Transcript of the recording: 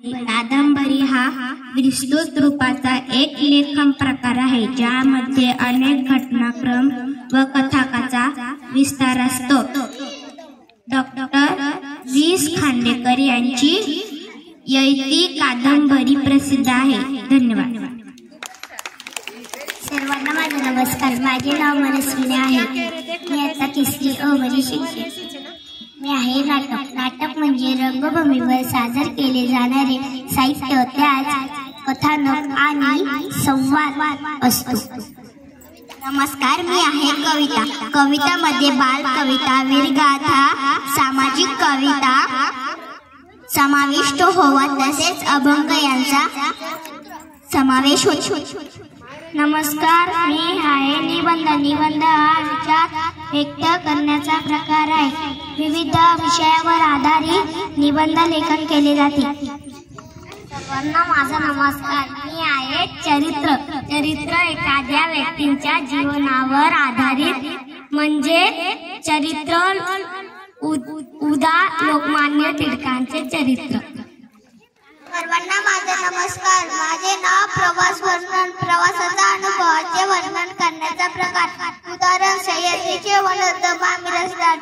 कादंबरी हा विस्तृत रूपाचा एक लेखन प्रकार आहे ज्यामध्ये अनेक घटनाक्रम व कथाकाचा विस्तार असतो। डॉक्टर वीस खांडेकर यांची यैती कादंबरी प्रसिद्ध आहे। धन्यवाद। सर्वांना माझा नमस्कार। माझे नाव मनस्विनी आहे। मी आता तिसरी अ मध्ये शिकते। मी आहे नाटक म्हणजे रंगभूमीवर सादर केले जाणारे साहित्य, त्यात कथानक आणि संवाद असतो। नमस्कार, मी आहे कविता। कवितामध्ये बाल कविता, वीरगाथा, सामाजिक कविता समाविष्ट होवा तसेच अभंग यांचा समावेश होतो। नमस्कार, मी आहे निबंध। निबंध हा विचार व्यक्त करण्याचा प्रकार आहे। विविध विषयावर आधारित निबंध लेखन केले जाते। सर्वांना माझा नमस्कार। मी आहे चरित्र। चरित्र एखाद्या व्यक्तीच्या जीवनावर आधारित म्हणजे चरित्र। उदा लोकमान्य टिळकांचे चरित्र। सर्वांना माझा नमस्कार। माझे नाव प्रवास वर्णन। प्रवासाचा अनुभवाचे वर्णन करण्याचा प्रकार। उदाहरण सह्याद्रीचे वनोत्तम आमिरसदार।